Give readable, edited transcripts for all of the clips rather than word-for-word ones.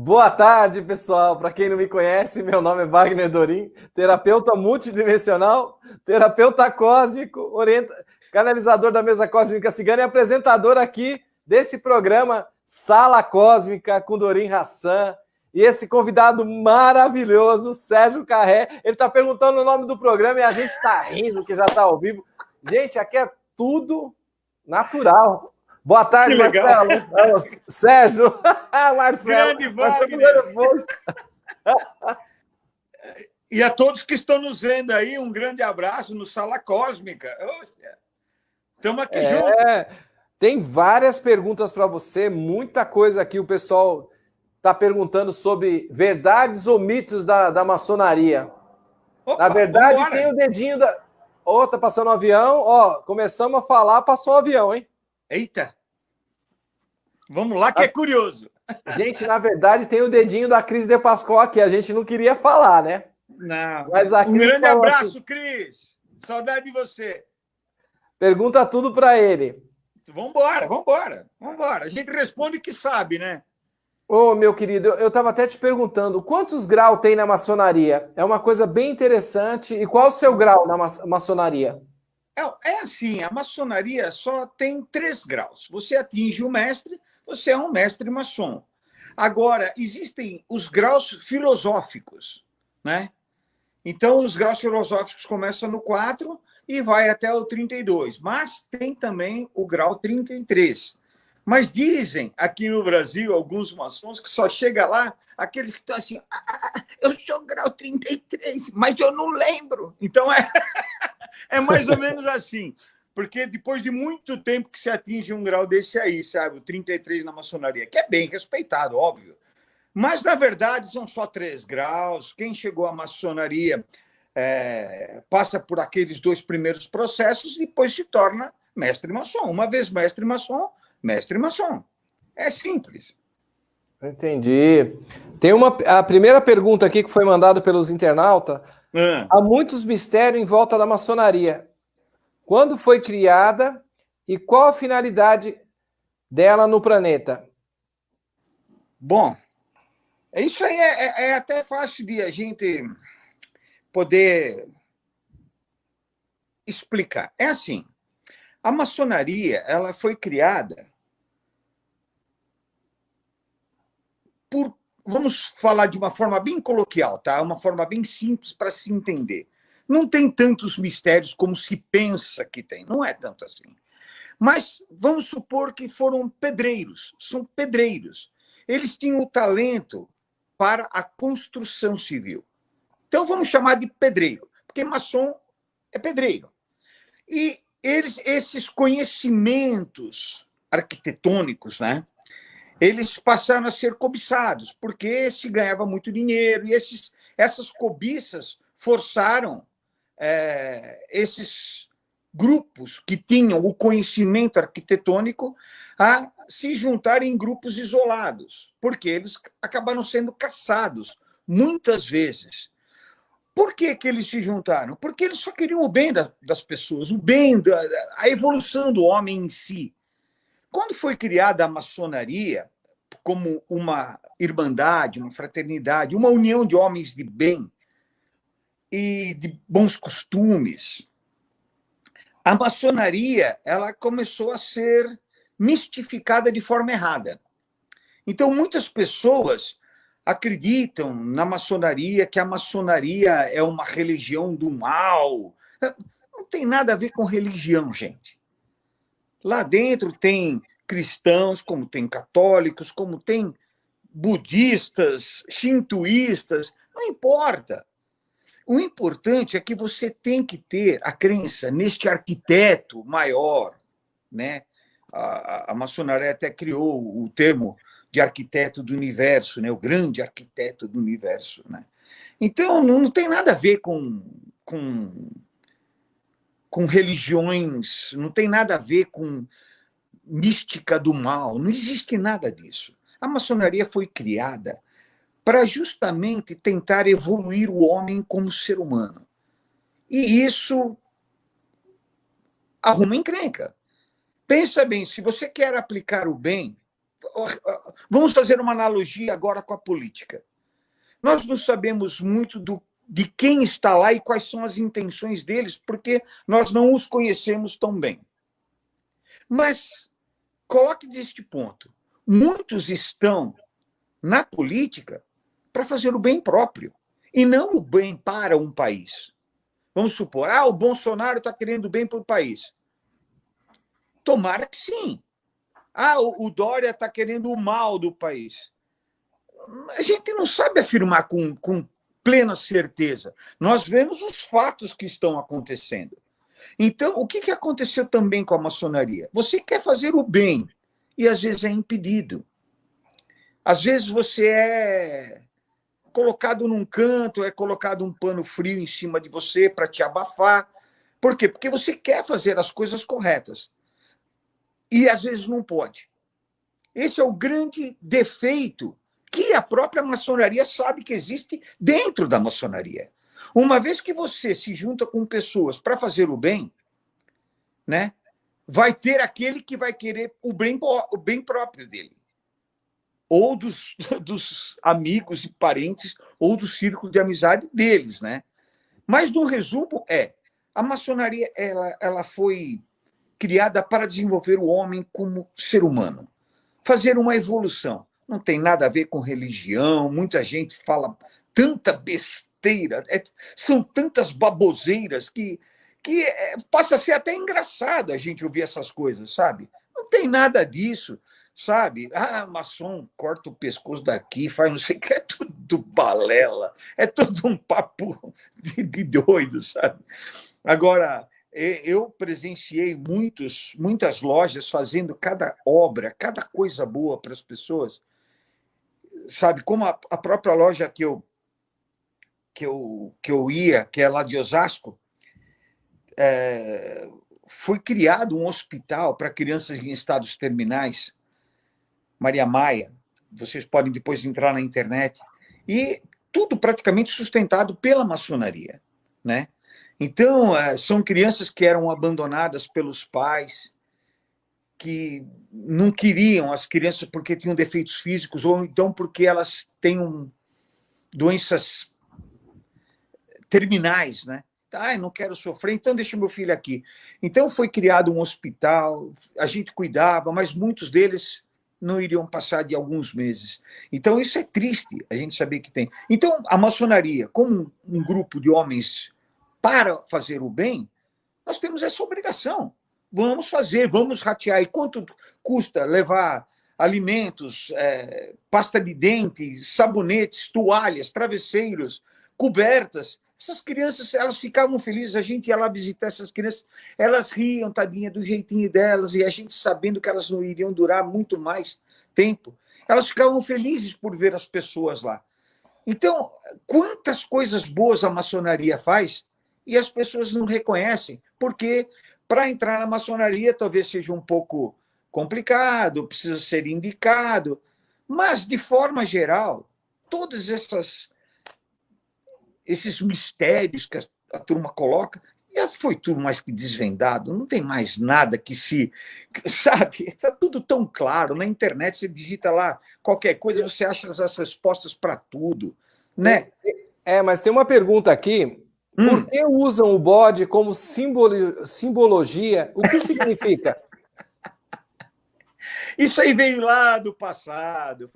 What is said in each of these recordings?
Boa tarde, pessoal. Para quem não me conhece, meu nome é Wagner Dorim, terapeuta multidimensional, terapeuta cósmico, canalizador da mesa cósmica cigana e apresentador aqui desse programa Sala Cósmica com Dorim Hassan. E esse convidado maravilhoso, Sérgio Carré, ele está perguntando o nome do programa e a gente está rindo que já está ao vivo. Gente, aqui é tudo natural. Boa tarde, Marcelo. Sérgio. Marcelo. Grande Wagner. E a todos que estão nos vendo aí, um grande abraço no Sala Cósmica. Estamos aqui juntos. Tem várias perguntas para você, muita coisa aqui. O pessoal está perguntando sobre verdades ou mitos da maçonaria. Opa, na verdade, vambora. Tem o dedinho da... tá passando um avião. Começamos a falar, passou um avião, hein? Eita! Vamos lá que é curioso. Gente, na verdade, tem o dedinho da Cris De Pascoal aqui. A gente não queria falar, né? Não. Mas a Cris um grande abraço, assim, Cris. Saudade de você. Pergunta tudo para ele. Vambora. A gente responde o que sabe, né? Meu querido, eu estava até te perguntando, quantos graus tem na maçonaria? É uma coisa bem interessante. E qual o seu grau na maçonaria? É assim, a maçonaria só tem 3 graus. Você atinge o mestre, você é um mestre maçom. Agora, existem os graus filosóficos, né? Então, os graus filosóficos começam no 4 e vai até o 32. Mas tem também o grau 33. Mas dizem aqui no Brasil, alguns maçons, que só chega lá aqueles que estão assim, eu sou grau 33, mas eu não lembro. Então, é mais ou menos assim. Porque depois de muito tempo que se atinge um grau desse aí, sabe? O 33 na maçonaria, que é bem respeitado, óbvio. Mas, na verdade, são só 3 graus. Quem chegou à maçonaria passa por aqueles 2 primeiros processos e depois se torna mestre maçom. Uma vez mestre maçom, mestre maçom. É simples. Entendi. Tem a primeira pergunta aqui que foi mandada pelos internautas. Há muitos mistérios em volta da maçonaria. Quando foi criada e qual a finalidade dela no planeta? Bom, isso aí é até fácil de a gente poder explicar. É assim, a maçonaria ela foi criada vamos falar de uma forma bem coloquial, tá? Uma forma bem simples para se entender. Não tem tantos mistérios como se pensa que tem, não é tanto assim. Mas vamos supor que foram pedreiros, são pedreiros. Eles tinham o talento para a construção civil. Então vamos chamar de pedreiro, porque maçom é pedreiro. E esses conhecimentos arquitetônicos, né? Eles passaram a ser cobiçados, porque se ganhava muito dinheiro, e essas cobiças forçaram esses grupos que tinham o conhecimento arquitetônico a se juntarem em grupos isolados, porque eles acabaram sendo caçados muitas vezes. Por que eles se juntaram? Porque eles só queriam o bem das pessoas, o bem, a evolução do homem em si. Quando foi criada a maçonaria como uma irmandade, uma fraternidade, uma união de homens de bem e de bons costumes, a maçonaria ela começou a ser mistificada de forma errada. Então, muitas pessoas acreditam na maçonaria, que a maçonaria é uma religião do mal. Não tem nada a ver com religião, gente. Lá dentro tem cristãos, como tem católicos, como tem budistas, shintoístas, não importa. O importante é que você tem que ter a crença neste arquiteto maior, né? A maçonaria até criou o termo de arquiteto do universo, né? O grande arquiteto do universo, né? Então, não tem nada a ver com religiões, não tem nada a ver com mística do mal, não existe nada disso. A maçonaria foi criada para justamente tentar evoluir o homem como ser humano. E isso arruma encrenca. Pensa bem, se você quer aplicar o bem, Vamos fazer uma analogia agora com a política. Nós não sabemos muito de quem está lá e quais são as intenções deles, porque nós não os conhecemos tão bem. Mas coloque deste ponto. Muitos estão na política para fazer o bem próprio e não o bem para um país. Vamos supor, o Bolsonaro está querendo o bem para o país. Tomara que sim. O Dória está querendo o mal do país. A gente não sabe afirmar com plena certeza. Nós vemos os fatos que estão acontecendo. Então, o que aconteceu também com a maçonaria? Você quer fazer o bem e, às vezes, é impedido. Às vezes, você é colocado num canto, é colocado um pano frio em cima de você para te abafar. Por quê? Porque você quer fazer as coisas corretas. E, às vezes, não pode. Esse é o grande defeito que a própria maçonaria sabe que existe dentro da maçonaria. Uma vez que você se junta com pessoas para fazer o bem, né, vai ter aquele que vai querer o bem próprio dele. Ou dos amigos e parentes, ou do círculo de amizade deles, né? Mas, no resumo, a maçonaria ela foi criada para desenvolver o homem como ser humano, fazer uma evolução. Não tem nada a ver com religião, muita gente fala tanta besteira, são tantas baboseiras que passa a ser até engraçado a gente ouvir essas coisas, sabe? Não tem nada disso, sabe? Maçom corta o pescoço daqui, faz não sei o que, é tudo balela, é todo um papo de doido, sabe? Agora, eu presenciei muitas lojas fazendo cada obra, cada coisa boa para as pessoas, sabe? Como a própria loja que eu ia, que é lá de Osasco, foi criado um hospital para crianças em estados terminais, Maria Maia, vocês podem depois entrar na internet, e tudo praticamente sustentado pela maçonaria, né? Então, são crianças que eram abandonadas pelos pais, que não queriam as crianças porque tinham defeitos físicos, ou então porque elas têm doenças terminais, né? Não quero sofrer, então deixa meu filho aqui. Então, foi criado um hospital, a gente cuidava, mas muitos deles não iriam passar de alguns meses. Então, isso é triste, a gente saber que tem. Então, a maçonaria, como um grupo de homens para fazer o bem, nós temos essa obrigação. Vamos fazer, vamos ratear. E quanto custa levar alimentos, pasta de dente, sabonetes, toalhas, travesseiros, cobertas? Essas crianças, elas ficavam felizes, a gente ia lá visitar essas crianças, elas riam, tadinha, do jeitinho delas, e a gente sabendo que elas não iriam durar muito mais tempo. Elas ficavam felizes por ver as pessoas lá. Então, quantas coisas boas a maçonaria faz e as pessoas não reconhecem, porque para entrar na maçonaria talvez seja um pouco complicado, precisa ser indicado, mas, de forma geral, todos esses mistérios que a turma coloca, já foi tudo mais que desvendado, não tem mais nada que sabe, está tudo tão claro, na internet você digita lá qualquer coisa, você acha as respostas para tudo, né? Mas tem uma pergunta aqui, por que usam o bode como simbologia? O que significa? Isso aí veio lá do passado,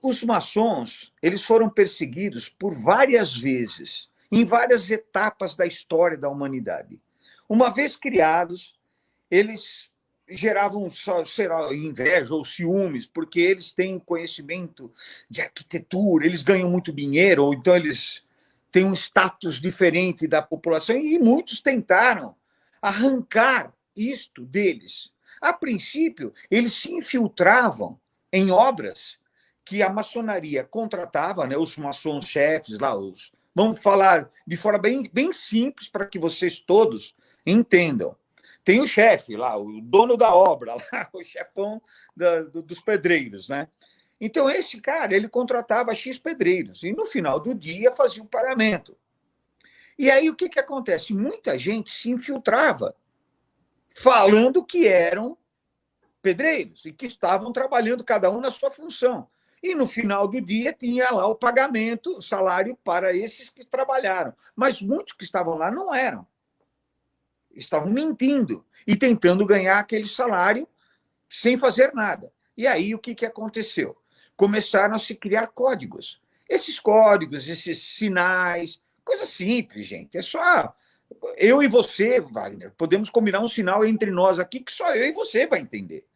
Os maçons, eles foram perseguidos por várias vezes, em várias etapas da história da humanidade. Uma vez criados, eles geravam, sei lá, inveja ou ciúmes, porque eles têm conhecimento de arquitetura, eles ganham muito dinheiro, ou então eles têm um status diferente da população, e muitos tentaram arrancar isto deles. A princípio, eles se infiltravam em obras que a maçonaria contratava, né, os maçons-chefes lá, vamos falar de forma bem simples para que vocês todos entendam. Tem o chefe lá, o dono da obra, lá, o chefão dos pedreiros, né? Então, esse cara, ele contratava X pedreiros e, no final do dia, fazia o pagamento. E aí, o que acontece? Muita gente se infiltrava, falando que eram pedreiros, e que estavam trabalhando cada um na sua função. E no final do dia tinha lá o pagamento, o salário para esses que trabalharam. Mas muitos que estavam lá não eram. Estavam mentindo e tentando ganhar aquele salário sem fazer nada. E aí o que aconteceu? Começaram a se criar códigos. Esses códigos, esses sinais, coisa simples, gente. É só eu e você, Wagner, podemos combinar um sinal entre nós aqui que só eu e você vai entender.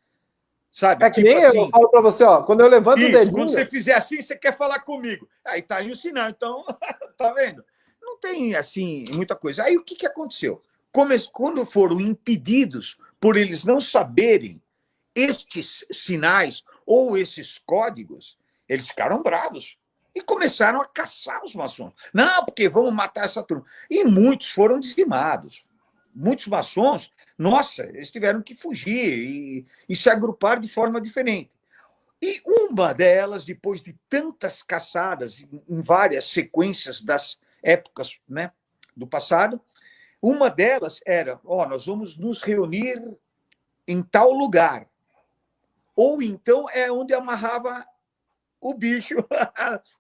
Sabe? É que nem assim, eu falo para você, ó, quando eu levanto o dedinho... Quando você fizer assim, você quer falar comigo. Aí tá aí o sinal, então, tá vendo? Não tem, assim, muita coisa. Aí o que aconteceu? Quando foram impedidos por eles não saberem estes sinais ou esses códigos, eles ficaram bravos e começaram a caçar os maçons. Não, porque vamos matar essa turma. E muitos foram dizimados. Muitos maçons, nossa, eles tiveram que fugir e se agrupar de forma diferente. E uma delas, depois de tantas caçadas em várias sequências das épocas, né, do passado, uma delas era, nós vamos nos reunir em tal lugar. Ou então é onde amarrava o bicho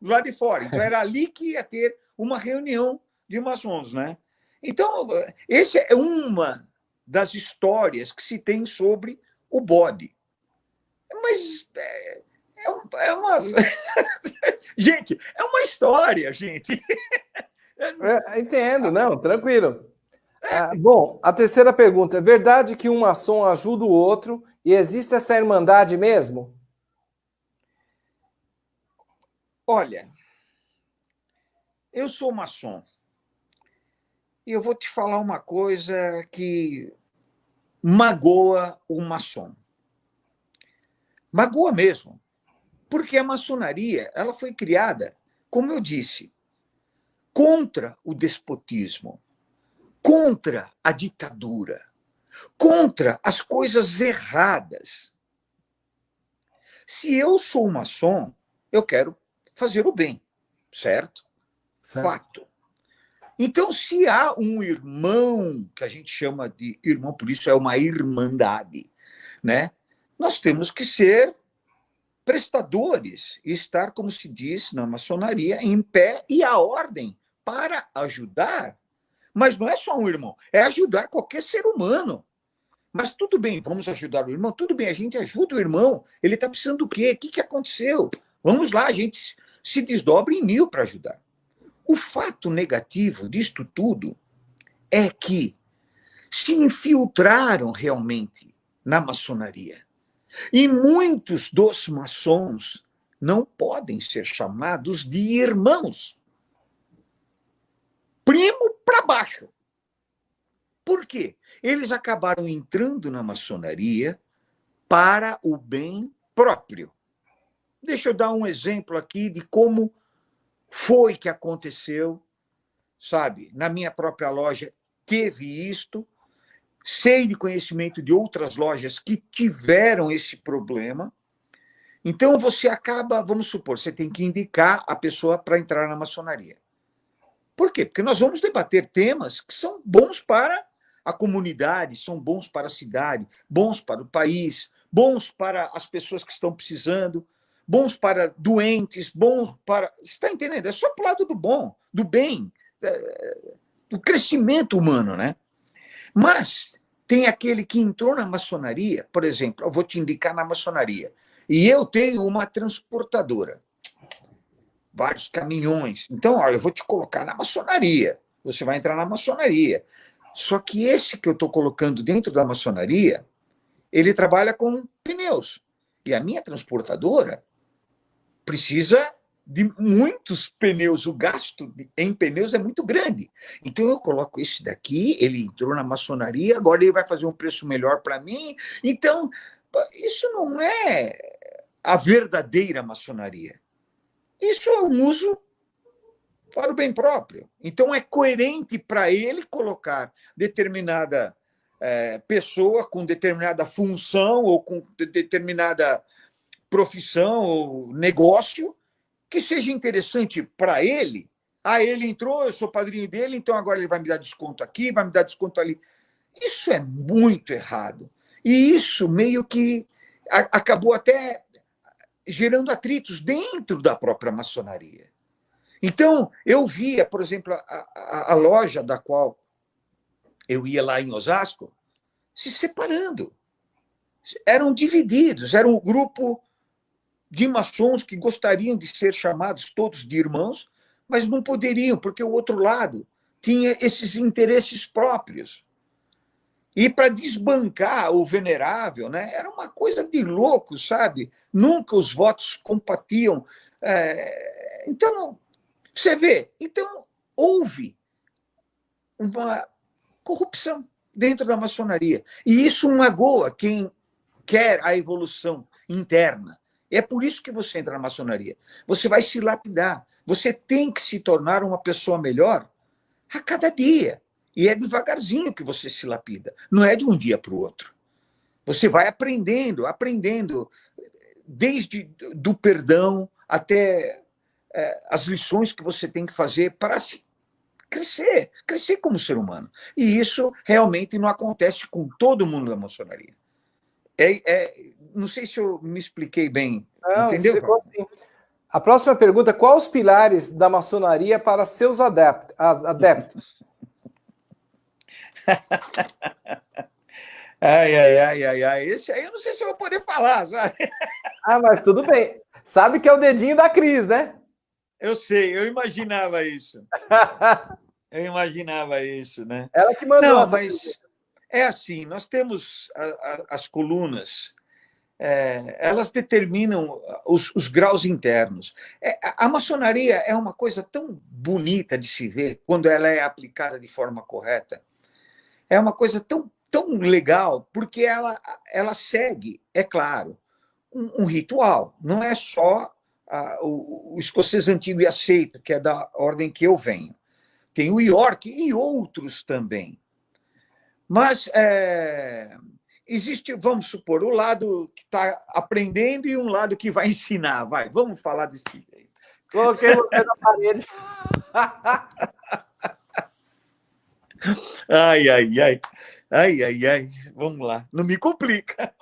lá de fora. Então era ali que ia ter uma reunião de maçons, né? Então, essa é uma das histórias que se tem sobre o bode. Mas é uma... Gente, é uma história, gente. Entendo, não, tranquilo. Bom, a terceira pergunta. É verdade que um maçom ajuda o outro e existe essa irmandade mesmo? Olha, eu sou maçom. E eu vou te falar uma coisa que magoa o maçom. Magoa mesmo. Porque a maçonaria ela foi criada, como eu disse, contra o despotismo, contra a ditadura, contra as coisas erradas. Se eu sou maçom, eu quero fazer o bem, certo? Fato. Então, se há um irmão, que a gente chama de irmão, por isso é uma irmandade, né? Nós temos que ser prestadores e estar, como se diz na maçonaria, em pé e à ordem para ajudar. Mas não é só um irmão, é ajudar qualquer ser humano. Mas tudo bem, vamos ajudar o irmão? Tudo bem, a gente ajuda o irmão. Ele está precisando do quê? O que aconteceu? Vamos lá, a gente se desdobra em 1000 para ajudar. O fato negativo disto tudo é que se infiltraram realmente na maçonaria. E muitos dos maçons não podem ser chamados de irmãos. Primo para baixo. Por quê? Eles acabaram entrando na maçonaria para o bem próprio. Deixa eu dar um exemplo aqui de como foi que aconteceu, sabe? Na minha própria loja teve isto, sei de conhecimento de outras lojas que tiveram esse problema. Então, você acaba, vamos supor, você tem que indicar a pessoa para entrar na maçonaria. Por quê? Porque nós vamos debater temas que são bons para a comunidade, são bons para a cidade, bons para o país, bons para as pessoas que estão precisando, bons para doentes, bons para... Você está entendendo? É só para o lado do bom, do bem, do crescimento humano, né? Mas tem aquele que entrou na maçonaria, por exemplo, eu vou te indicar na maçonaria, e eu tenho uma transportadora, vários caminhões. Então, eu vou te colocar na maçonaria, você vai entrar na maçonaria. Só que esse que eu estou colocando dentro da maçonaria, ele trabalha com pneus. E a minha transportadora precisa de muitos pneus, o gasto em pneus é muito grande. Então eu coloco esse daqui, ele entrou na maçonaria, agora ele vai fazer um preço melhor para mim. Então, isso não é a verdadeira maçonaria. Isso é um uso para o bem próprio. Então é coerente para ele colocar determinada pessoa com determinada função ou com determinada profissão ou negócio que seja interessante para ele. Ele entrou, eu sou padrinho dele, então agora ele vai me dar desconto aqui, vai me dar desconto ali. Isso é muito errado. E isso meio que acabou até gerando atritos dentro da própria maçonaria. Então, eu via, por exemplo, a loja da qual eu ia lá em Osasco se separando. Eram divididos, era um grupo de maçons que gostariam de ser chamados todos de irmãos, mas não poderiam, porque o outro lado tinha esses interesses próprios. E para desbancar o venerável, né, era uma coisa de louco, sabe? Nunca os votos compatiam. Então, você vê, então houve uma corrupção dentro da maçonaria. E isso magoa quem quer a evolução interna. É por isso que você entra na maçonaria. Você vai se lapidar. Você tem que se tornar uma pessoa melhor a cada dia. E é devagarzinho que você se lapida. Não é de um dia para o outro. Você vai aprendendo, desde do perdão até as lições que você tem que fazer para se crescer como ser humano. E isso realmente não acontece com todo mundo da maçonaria. Não sei se eu me expliquei bem. Não, Entendeu? explicou sim. A próxima pergunta: quais os pilares da maçonaria para seus adeptos? Ai. Esse aí eu não sei se eu vou poder falar, sabe? Mas tudo bem. Sabe que é o dedinho da Cris, né? Eu sei, eu imaginava isso. Né? Ela que mandou. Não, mas é assim, nós temos as colunas, elas determinam os graus internos. A maçonaria é uma coisa tão bonita de se ver quando ela é aplicada de forma correta. É uma coisa tão legal, porque ela segue, é claro, um ritual. Não é só o escocês antigo e aceito, que é da ordem que eu venho. Tem o York e outros também. Mas existe, vamos supor, o lado que está aprendendo e um lado que vai ensinar. Vamos falar desse jeito. Coloquei você na parede. Ai. Vamos lá. Não me complica.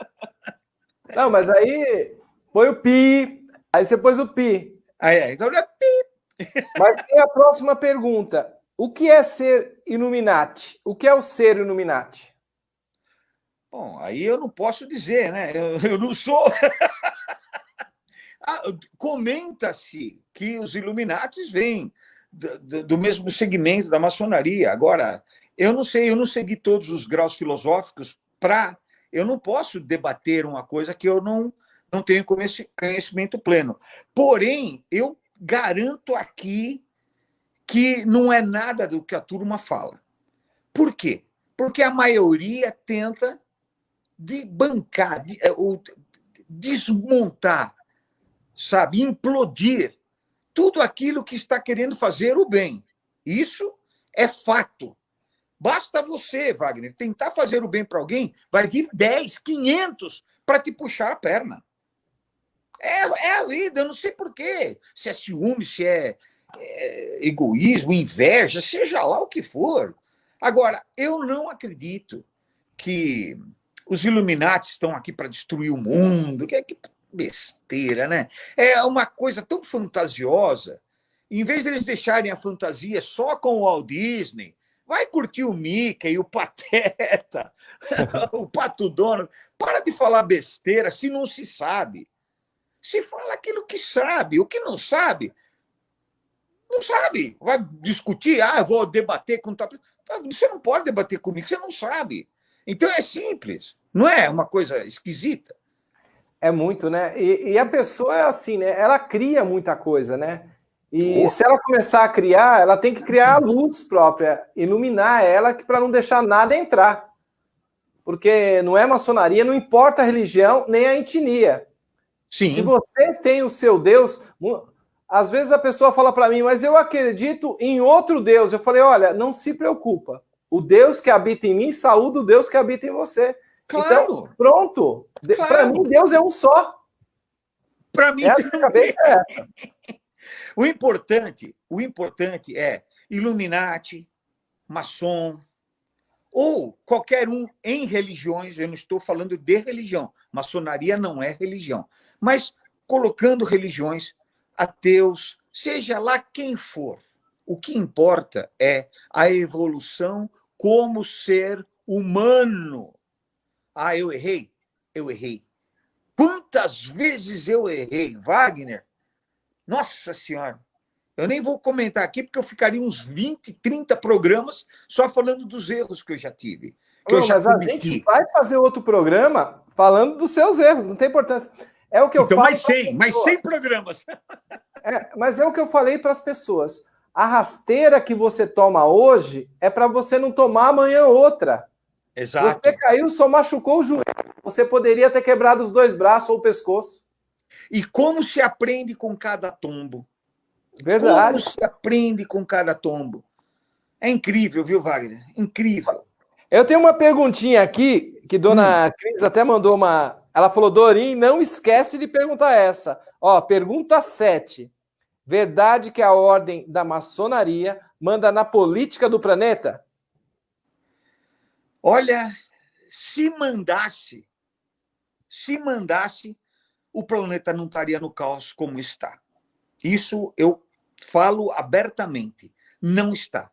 Não, mas aí põe o pi. Aí você pôs o pi. Então é pi. Mas tem a próxima pergunta. O que é ser Illuminati? O que é o ser Illuminati? Bom, aí eu não posso dizer, né? Eu não sou. Comenta-se que os Illuminatis vêm do mesmo segmento da maçonaria. Agora, eu não sei, eu não segui todos os graus filosóficos para. Eu não posso debater uma coisa que eu não tenho conhecimento pleno. Porém, eu garanto aqui que não é nada do que a turma fala. Por quê? Porque a maioria tenta bancar, desmontar, sabe, implodir tudo aquilo que está querendo fazer o bem. Isso é fato. Basta você, Wagner, tentar fazer o bem para alguém, vai vir 10, 500 para te puxar a perna. É a vida, eu não sei por quê. Se é ciúme, se é egoísmo, inveja, seja lá o que for. Agora, eu não acredito que os Illuminati estão aqui para destruir o mundo. Que besteira, né? É uma coisa tão fantasiosa. Em vez de eles deixarem a fantasia só com o Walt Disney, vai curtir o Mickey, o Pateta, o Pato Donald. Para de falar besteira se não se sabe. Se fala aquilo que sabe. O que não sabe, não sabe. Vai discutir, eu vou debater com tal. Você não pode debater comigo, você não sabe. Então é simples, não é uma coisa esquisita. É muito, né? E a pessoa é assim, né? Ela cria muita coisa, né? E se ela começar a criar, ela tem que criar a luz própria, iluminar ela para não deixar nada entrar. Porque não é maçonaria, não importa a religião nem a etnia. Sim. Se você tem o seu Deus, às vezes a pessoa fala para mim, mas eu acredito em outro Deus. Eu falei, olha, não se preocupa. O Deus que habita em mim saúda o Deus que habita em você. Claro. Então, pronto. Claro. Para mim, Deus é um só. Para mim, a cabeça é essa. O importante é Illuminati, maçom, ou qualquer um em religiões, eu não estou falando de religião, maçonaria não é religião, mas colocando religiões, ateus, seja lá quem for, o que importa é a evolução como ser humano. Ah, eu errei? Eu errei. Quantas vezes eu errei, Wagner? Nossa Senhora! Eu nem vou comentar aqui, porque eu ficaria uns 20, 30 programas só falando dos erros que eu já tive, que eu Não, já mas a gente cometi. vai fazer outro programa falando dos seus erros, não tem importância. É o que eu Então, falo para mais 100 programas. mas é o que eu falei para as pessoas. A rasteira que você toma hoje é para você não tomar amanhã outra. Exato. Você caiu, só machucou o joelho. Você poderia ter quebrado os 2 braços ou o pescoço. E como se aprende com cada tombo? Verdade. Como se aprende com cada tombo? É incrível, viu, Wagner? Incrível. Eu tenho uma perguntinha aqui, que dona Cris até mandou uma. Ela falou: Dorim, não esquece de perguntar essa. Ó, pergunta 7. Verdade que a ordem da maçonaria manda na política do planeta? Olha, se mandasse, o planeta não estaria no caos como está. Isso eu falo abertamente. Não está.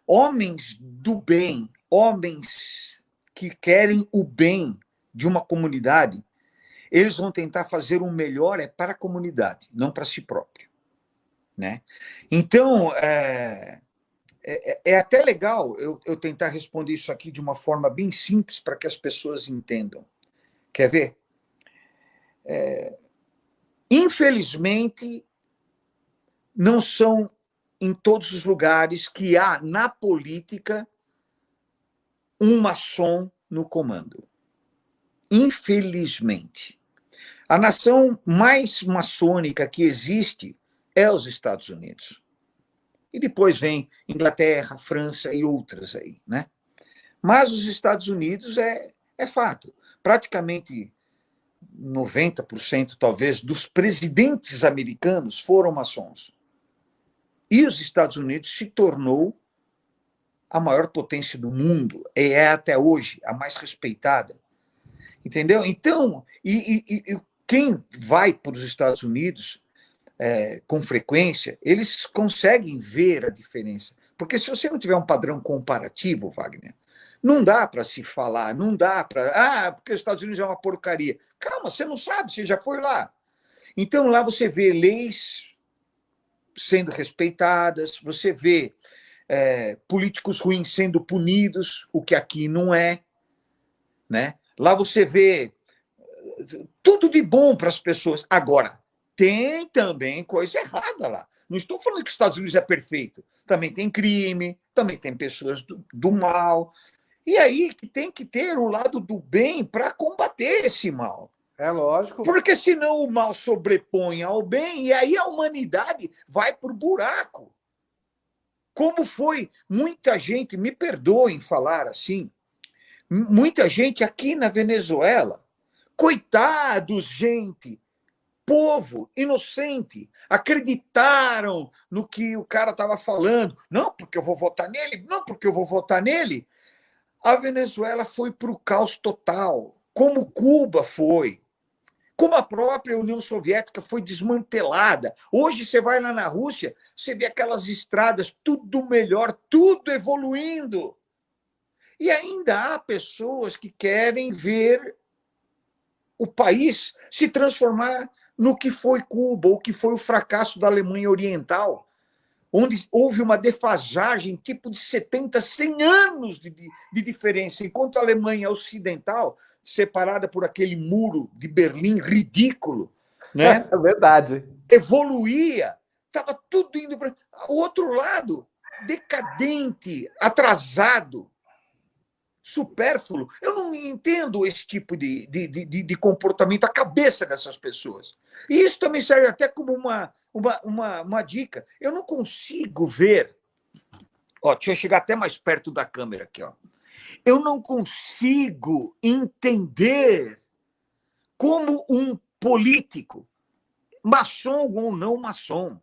Homens do bem, homens que querem o bem de uma comunidade, eles vão tentar fazer o melhor para a comunidade, não para si próprio. Né? Então, é até legal eu tentar responder isso aqui de uma forma bem simples para que as pessoas entendam. Quer ver? Infelizmente, não são em todos os lugares que há, na política, um maçom no comando. Infelizmente. A nação mais maçônica que existe é os Estados Unidos. E depois vem Inglaterra, França e outras aí, né? Mas os Estados Unidos é fato. Praticamente 90%, talvez, dos presidentes americanos foram maçons. E os Estados Unidos se tornou a maior potência do mundo, e é até hoje a mais respeitada. Entendeu? Então, quem vai para os Estados Unidos com frequência, eles conseguem ver a diferença. Porque se você não tiver um padrão comparativo, Wagner, não dá para se falar, não dá para. Ah, porque os Estados Unidos é uma porcaria. Calma, você não sabe, você já foi lá. Então, lá você vê leis sendo respeitadas, você vê políticos ruins sendo punidos, o que aqui não é. Né? Lá você vê tudo de bom para as pessoas. Agora, tem também coisa errada lá. Não estou falando que os Estados Unidos é perfeito. Também tem crime, também tem pessoas do mal. E aí tem que ter o lado do bem para combater esse mal. É lógico. Porque senão o mal sobrepõe ao bem e aí a humanidade vai para o buraco. Como foi muita gente, me perdoem falar assim, muita gente aqui na Venezuela, coitados, gente, povo inocente, acreditaram no que o cara estava falando. Não, porque eu vou votar nele, não, porque eu vou votar nele. A Venezuela foi para o caos total, como Cuba foi, como a própria União Soviética foi desmantelada. Hoje você vai lá na Rússia, você vê aquelas estradas, tudo melhor, tudo evoluindo. E ainda há pessoas que querem ver o país se transformar no que foi Cuba, ou que foi o fracasso da Alemanha Oriental, onde houve uma defasagem tipo de 70, 100 anos de diferença, enquanto a Alemanha Ocidental, separada por aquele muro de Berlim ridículo, né? É verdade. Evoluía, estava tudo indo para o outro lado, decadente, atrasado, supérfluo. Eu não entendo esse tipo de comportamento, a cabeça dessas pessoas. E isso também serve até como uma dica. Eu não consigo ver. Ó, deixa eu chegar até mais perto da câmera aqui. Ó. Eu não consigo entender como um político, maçom ou não maçom,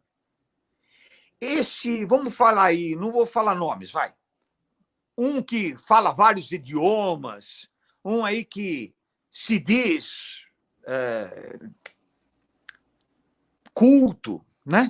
vamos falar aí, não vou falar nomes, vai. um que fala vários idiomas, um aí que se diz culto, né?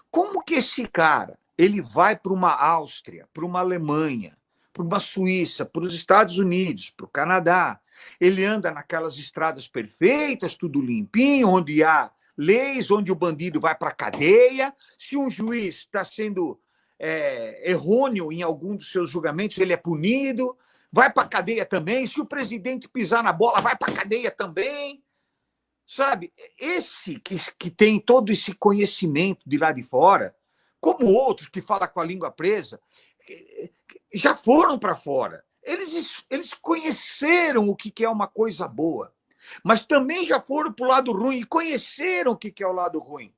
Como que esse cara ele vai para uma Áustria, para uma Alemanha, para uma Suíça, para os Estados Unidos, para o Canadá? Ele anda naquelas estradas perfeitas, tudo limpinho, onde há leis, onde o bandido vai para a cadeia. Se um juiz está sendo errôneo em algum dos seus julgamentos, ele é punido, vai para a cadeia também. Se o presidente pisar na bola, vai para a cadeia também. Sabe, esse que tem todo esse conhecimento de lá de fora, como outros que falam com a língua presa, já foram para fora. Eles conheceram o que é uma coisa boa, mas também já foram para o lado ruim e conheceram o que é o lado ruim.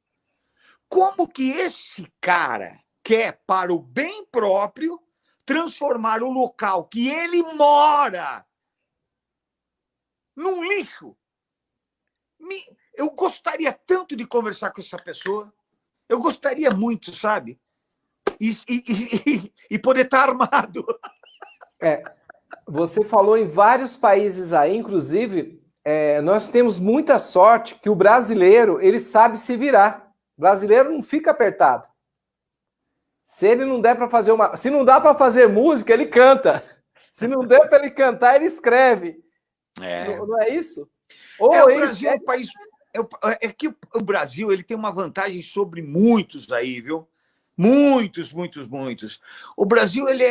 Como que esse cara quer, para o bem próprio, transformar o local que ele mora num lixo? Eu gostaria tanto de conversar com essa pessoa. Eu gostaria muito, sabe? E poder estar armado. Você falou em vários países aí, inclusive, nós temos muita sorte que o brasileiro, ele sabe se virar. O brasileiro não fica apertado. Se ele não der para fazer se não dá para fazer música, ele canta. Se não der para ele cantar, ele escreve. Não é isso? O Brasil é um país. É que o Brasil ele tem uma vantagem sobre muitos aí, viu? Muitos. O Brasil ele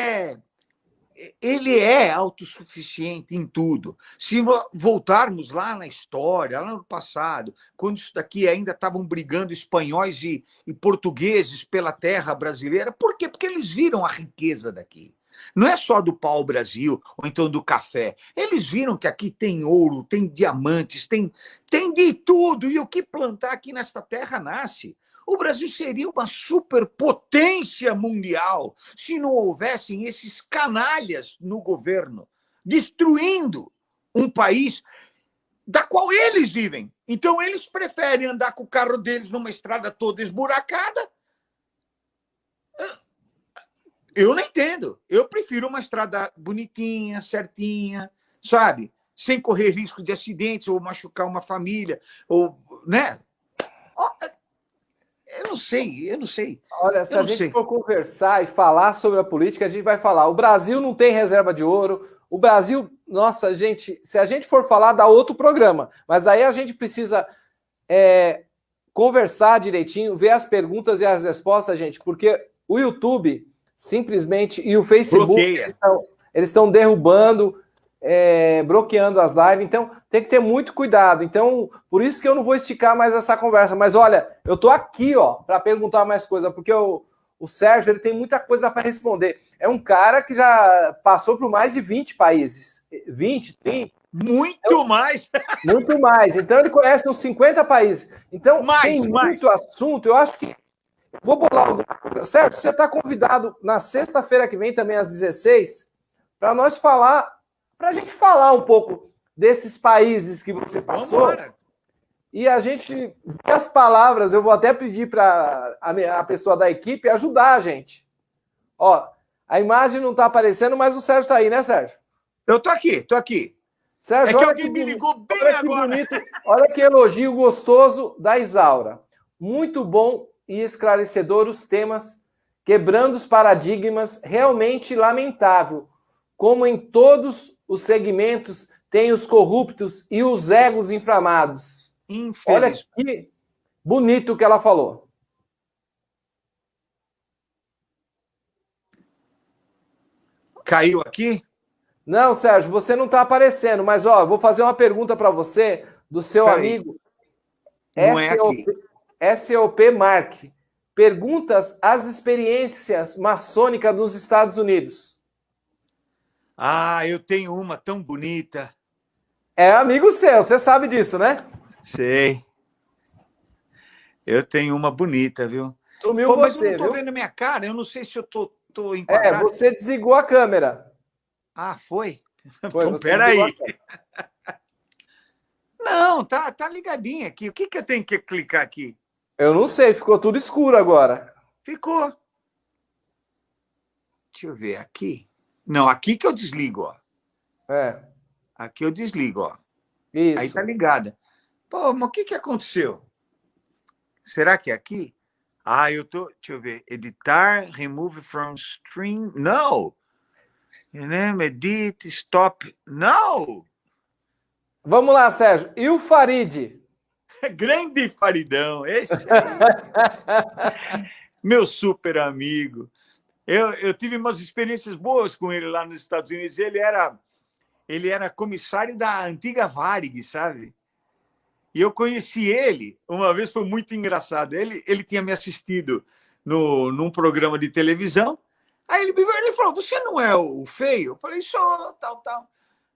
é autossuficiente em tudo. Se voltarmos lá na história, lá no passado, quando isso daqui ainda estavam brigando espanhóis e portugueses pela terra brasileira, por quê? Porque eles viram a riqueza daqui. Não é só do pau-brasil ou então do café. Eles viram que aqui tem ouro, tem diamantes, tem de tudo. E o que plantar aqui nesta terra nasce. O Brasil seria uma superpotência mundial se não houvessem esses canalhas no governo destruindo um país da qual eles vivem. Então, eles preferem andar com o carro deles numa estrada toda esburacada. Eu não entendo. Eu prefiro uma estrada bonitinha, certinha, sabe? Sem correr risco de acidentes ou machucar uma família, ou, né? Eu não sei. Olha, se a gente for conversar e falar sobre a política, a gente vai falar. O Brasil não tem reserva de ouro. O Brasil, nossa, gente, se a gente for falar, dá outro programa. Mas daí a gente precisa conversar direitinho, ver as perguntas e as respostas, gente, porque o YouTube simplesmente e o Facebook eles estão derrubando, bloqueando as lives, então tem que ter muito cuidado. Então, por isso que eu não vou esticar mais essa conversa. Mas olha, eu tô aqui, para perguntar mais coisa, porque o Sérgio ele tem muita coisa para responder. É um cara que já passou por mais de 20 países. 20, 30? Muito mais! Muito mais. Então ele conhece uns 50 países. Então tem muito assunto. Eu acho que vou bolar alguma coisa. Certo? Você está convidado na sexta-feira que vem, também às 16, para nós falar, para a gente falar um pouco desses países que você passou. Vambora. E a gente, as palavras, eu vou até pedir para a pessoa da equipe ajudar a gente. Ó, a imagem não está aparecendo, mas o Sérgio está aí, né, Sérgio? Eu tô aqui. Sérgio, é que alguém me ligou bem agora. Bonito, olha que elogio gostoso da Isaura. Muito bom e esclarecedor os temas, quebrando os paradigmas, realmente lamentável. Como em todos os segmentos tem os corruptos e os egos inflamados. Olha que bonito que ela falou. Caiu aqui? Não, Sérgio, você não está aparecendo, mas ó, vou fazer uma pergunta para você, do seu amigo SOP Mark. Perguntas às experiências maçônicas nos Estados Unidos. Ah, eu tenho uma tão bonita. É amigo seu, você sabe disso, né? Sei. Eu tenho uma bonita, viu? Sumiu Pô, você, mas eu não tô viu? vendo a minha cara, eu não sei se eu tô enquadrado. Você desligou a câmera. Ah, foi? Então, peraí. Não, tá ligadinha aqui. O que eu tenho que clicar aqui? Eu não sei, ficou tudo escuro agora. Ficou. Deixa eu ver aqui. Não, aqui que eu desligo, ó. É. Aqui eu desligo, ó. Isso. Aí tá ligada. Pô, mas o que aconteceu? Será que é aqui? Ah, eu tô... Deixa eu ver. Editar, remove from stream. Não! Edit, stop. Não! Vamos lá, Sérgio. E o Farid? Grande Faridão, esse aí. Meu super amigo. Eu tive umas experiências boas com ele lá nos Estados Unidos. Ele era comissário da antiga Varig, sabe? E eu conheci ele, uma vez foi muito engraçado. Ele tinha me assistido num programa de televisão. Aí ele falou, você não é o feio? Eu falei, sou, tal, tal.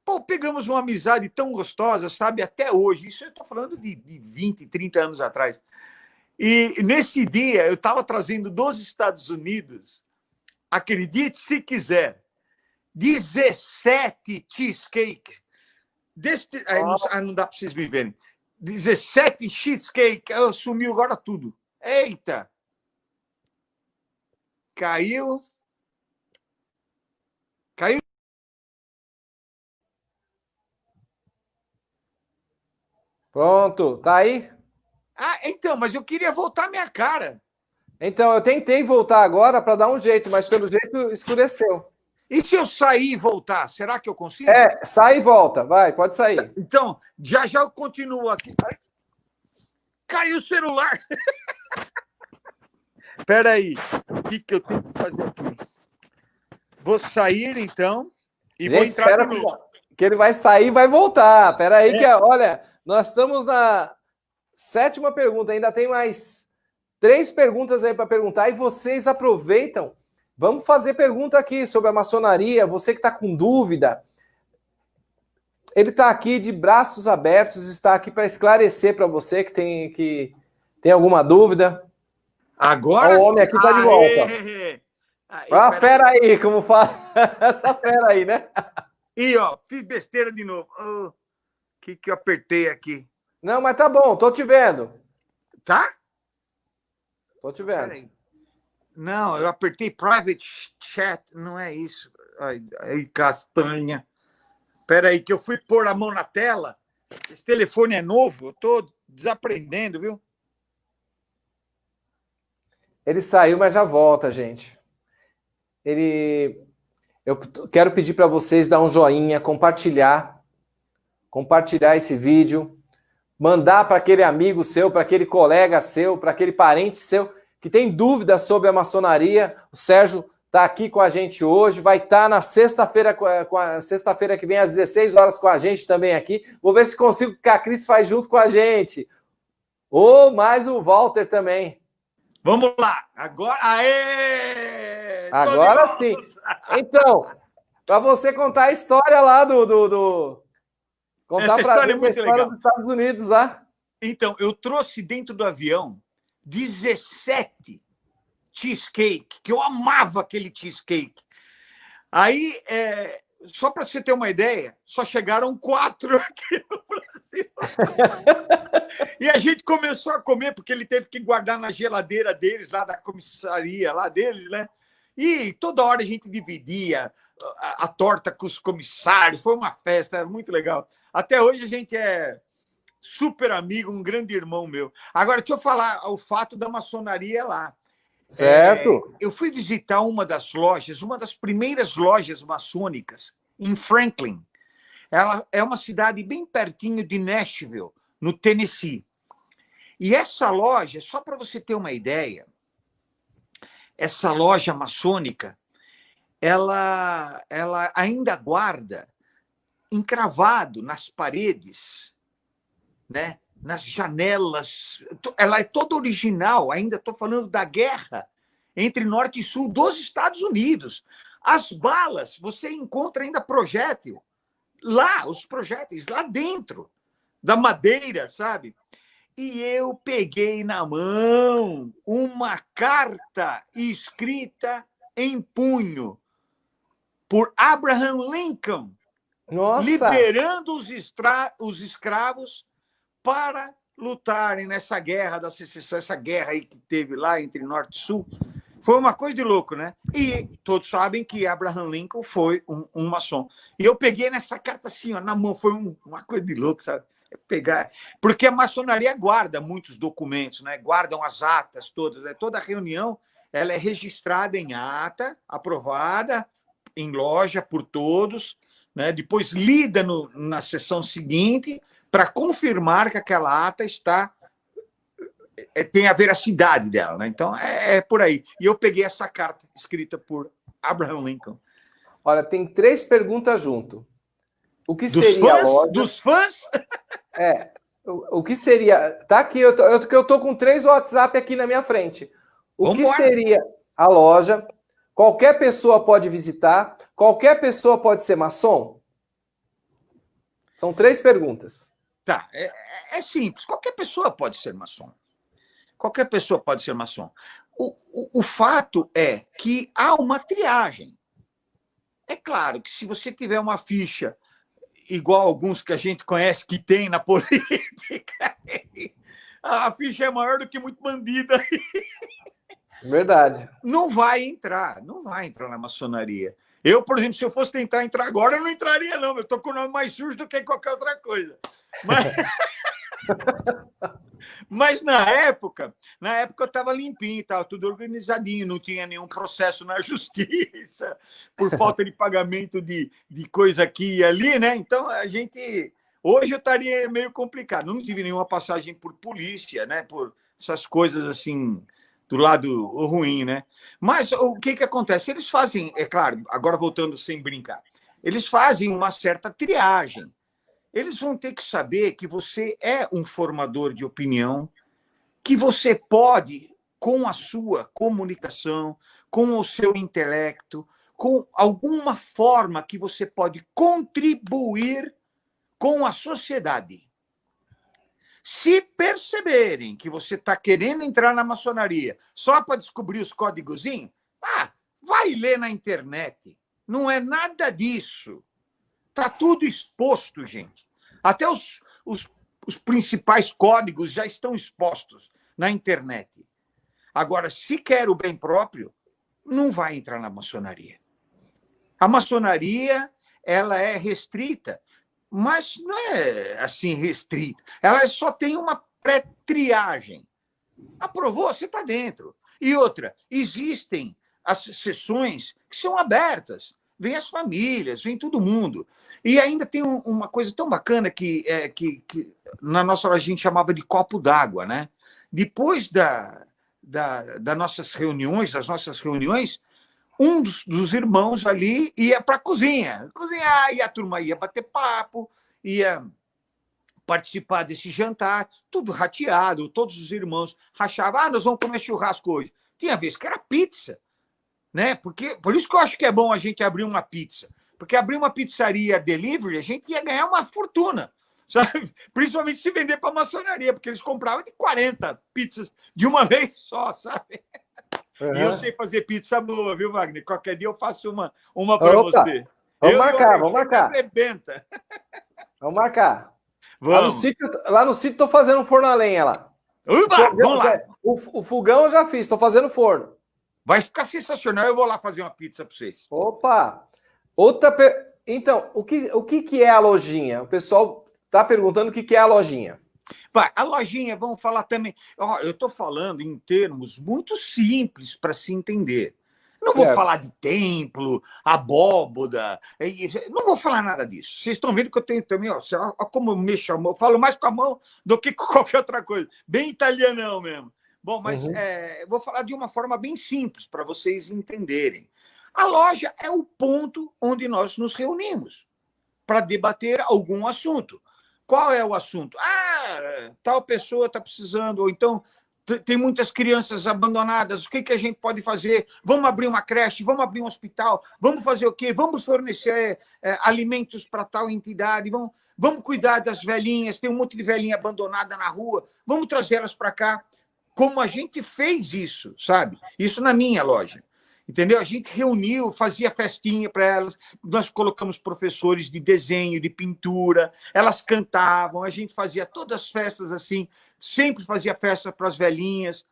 Pô, pegamos uma amizade tão gostosa, sabe, até hoje. Isso eu estou falando de 20, 30 anos atrás. E nesse dia, eu estava trazendo dos Estados Unidos, acredite se quiser, 17 cheesecake. Não dá para vocês me verem. 17 cheesecake. Sumiu agora tudo. Eita! Caiu. Caiu. Pronto, tá aí? Ah, então, mas eu queria voltar minha cara. Então, eu tentei voltar agora para dar um jeito, mas pelo jeito escureceu. E se eu sair e voltar, será que eu consigo? É, sai e volta. Vai, pode sair. Então, já eu continuo aqui. Caiu o celular. Espera aí. O que eu tenho que fazer aqui? Vou sair, então, e vou entrar de novo. Que ele vai sair e vai voltar. Espera aí, que olha, nós estamos na 7ª pergunta. Ainda tem mais 3 perguntas aí para perguntar e vocês aproveitam. Vamos fazer pergunta aqui sobre a maçonaria. Você que está com dúvida, ele está aqui de braços abertos, está aqui para esclarecer para você que tem alguma dúvida. Agora o homem aqui está de volta. Olha a fera aí, como fala. Essa fera aí, né? E, ó, fiz besteira de novo. O que eu apertei aqui? Não, mas tá bom, tô te vendo. Tá? Tô te vendo. Peraí. Não, eu apertei private chat, não é isso. Aí, castanha. Espera aí, que eu fui pôr a mão na tela. Esse telefone é novo, eu tô desaprendendo, viu? Ele saiu, mas já volta, gente. Eu quero pedir para vocês dar um joinha, compartilhar esse vídeo, mandar para aquele amigo seu, para aquele colega seu, para aquele parente seu que tem dúvidas sobre a maçonaria. O Sérgio está aqui com a gente hoje, vai estar na sexta-feira que vem às 16 horas com a gente também aqui. Vou ver se consigo que a Cris faz junto com a gente. Ou mais o Walter também. Vamos lá, agora. Aê! Agora sim. Então, para você contar a história lá contar para a história dos Estados Unidos lá. Então, eu trouxe dentro do avião 17 cheesecake, que eu amava aquele cheesecake. Aí, só para você ter uma ideia, só chegaram 4 aqui no Brasil. E a gente começou a comer, porque ele teve que guardar na geladeira deles, lá da comissaria, lá deles, né? E toda hora a gente dividia a torta com os comissários, foi uma festa, era muito legal. Até hoje a gente é super amigo, um grande irmão meu. Agora, deixa eu falar o fato da maçonaria lá. Certo. Eu fui visitar uma das lojas, uma das primeiras lojas maçônicas, em Franklin. Ela é uma cidade bem pertinho de Nashville, no Tennessee. E essa loja, só para você ter uma ideia, essa loja maçônica, ela ainda guarda encravado nas paredes, né? Nas janelas, ela é toda original, ainda estou falando da guerra entre Norte e Sul dos Estados Unidos. As balas, você encontra ainda projétil, lá, os projéteis, lá dentro da madeira, sabe? E eu peguei na mão uma carta escrita em punho por Abraham Lincoln, Nossa. liberando os escravos para lutarem nessa guerra da secessão, essa guerra aí que teve lá entre Norte e Sul. Foi uma coisa de louco, né? E todos sabem que Abraham Lincoln foi um maçom. E eu peguei nessa carta assim, ó, na mão, foi uma coisa de louco, sabe? Pegar, porque a maçonaria guarda muitos documentos, né? Guardam as atas todas, né? Toda reunião ela é registrada em ata, aprovada em loja por todos, né? Depois lida na sessão seguinte para confirmar que aquela ata tem a veracidade dela, né? Então é por aí. E eu peguei essa carta escrita por Abraham Lincoln. Olha, tem 3 perguntas junto. O que Dos seria fãs? a loja? Dos fãs? O que seria... Tá aqui, eu tô com 3 WhatsApp aqui na minha frente. O que seria a loja? Qualquer pessoa pode visitar? Qualquer pessoa pode ser maçom? São 3 perguntas. Tá, é simples. Qualquer pessoa pode ser maçom. Qualquer pessoa pode ser maçom. O fato é que há uma triagem. É claro que se você tiver uma ficha igual alguns que a gente conhece que tem na política, a ficha é maior do que muito bandido aí. Verdade. Não vai entrar na maçonaria. Eu, por exemplo, se eu fosse tentar entrar agora, eu não entraria, não. Eu estou com o nome mais sujo do que qualquer outra coisa. Mas na época eu estava limpinho, estava tudo organizadinho, não tinha nenhum processo na justiça por falta de pagamento de coisa aqui e ali, né? Então, hoje eu estaria meio complicado. Não tive nenhuma passagem por polícia, né? Por essas coisas assim, do lado ruim, né? Mas o que acontece? Eles fazem, é claro, agora voltando sem brincar, eles fazem uma certa triagem. Eles vão ter que saber que você é um formador de opinião, que você pode, com a sua comunicação, com o seu intelecto, com alguma forma que você pode contribuir com a sociedade. Se perceberem que você está querendo entrar na maçonaria só para descobrir os códigozinhos, vai ler na internet. Não é nada disso. Está tudo exposto, gente. Até os principais códigos já estão expostos na internet. Agora, se quer o bem próprio, não vai entrar na maçonaria. A maçonaria ela é restrita, mas não é assim restrita. Ela só tem uma pré-triagem. Aprovou, você está dentro. E outra, existem as sessões que são abertas. Vem as famílias, vem todo mundo. E ainda tem uma coisa tão bacana que na nossa hora a gente chamava de copo d'água, né? Depois das nossas reuniões, um dos irmãos ali ia para a cozinhar, e a turma ia bater papo, ia participar desse jantar, tudo rateado, todos os irmãos rachavam, nós vamos comer churrasco hoje. Tinha vez que era pizza. Né? Por isso que eu acho que é bom a gente abrir uma pizza. Porque abrir uma pizzaria delivery, a gente ia ganhar uma fortuna. Sabe? Principalmente se vender para a maçonaria, porque eles compravam de 40 pizzas de uma vez só, sabe? Uhum. E eu sei fazer pizza boa, viu, Wagner? Qualquer dia eu faço uma para você. Vamos marcar. Arrebenta. Vamos marcar. Vamos. Lá no sítio estou fazendo um forno a lenha lá. Vamos lá. O fogão eu já fiz, estou fazendo forno. Vai ficar sensacional, eu vou lá fazer uma pizza para vocês. Opa! Então, o que é a lojinha? O pessoal está perguntando o que é a lojinha. A lojinha, vamos falar também... eu estou falando em termos muito simples para se entender. Não vou falar de templo, abóboda, não vou falar nada disso. Vocês estão vendo que eu tenho também, ó como eu mexo a mão, eu falo mais com a mão do que com qualquer outra coisa. Bem italianão mesmo. Bom, mas vou falar de uma forma bem simples para vocês entenderem. A loja é o ponto onde nós nos reunimos para debater algum assunto. Qual é o assunto? Tal pessoa está precisando, ou então tem muitas crianças abandonadas, o que a gente pode fazer? Vamos abrir uma creche, vamos abrir um hospital, vamos fazer o quê? Vamos fornecer alimentos para tal entidade, vamos cuidar das velhinhas, tem um monte de velhinha abandonada na rua, vamos trazê-las para cá. Como a gente fez isso, sabe? Isso na minha loja. Entendeu? A gente reuniu, fazia festinha para elas, nós colocamos professores de desenho, de pintura, elas cantavam, a gente fazia todas as festas assim, sempre fazia festa para as velhinhas.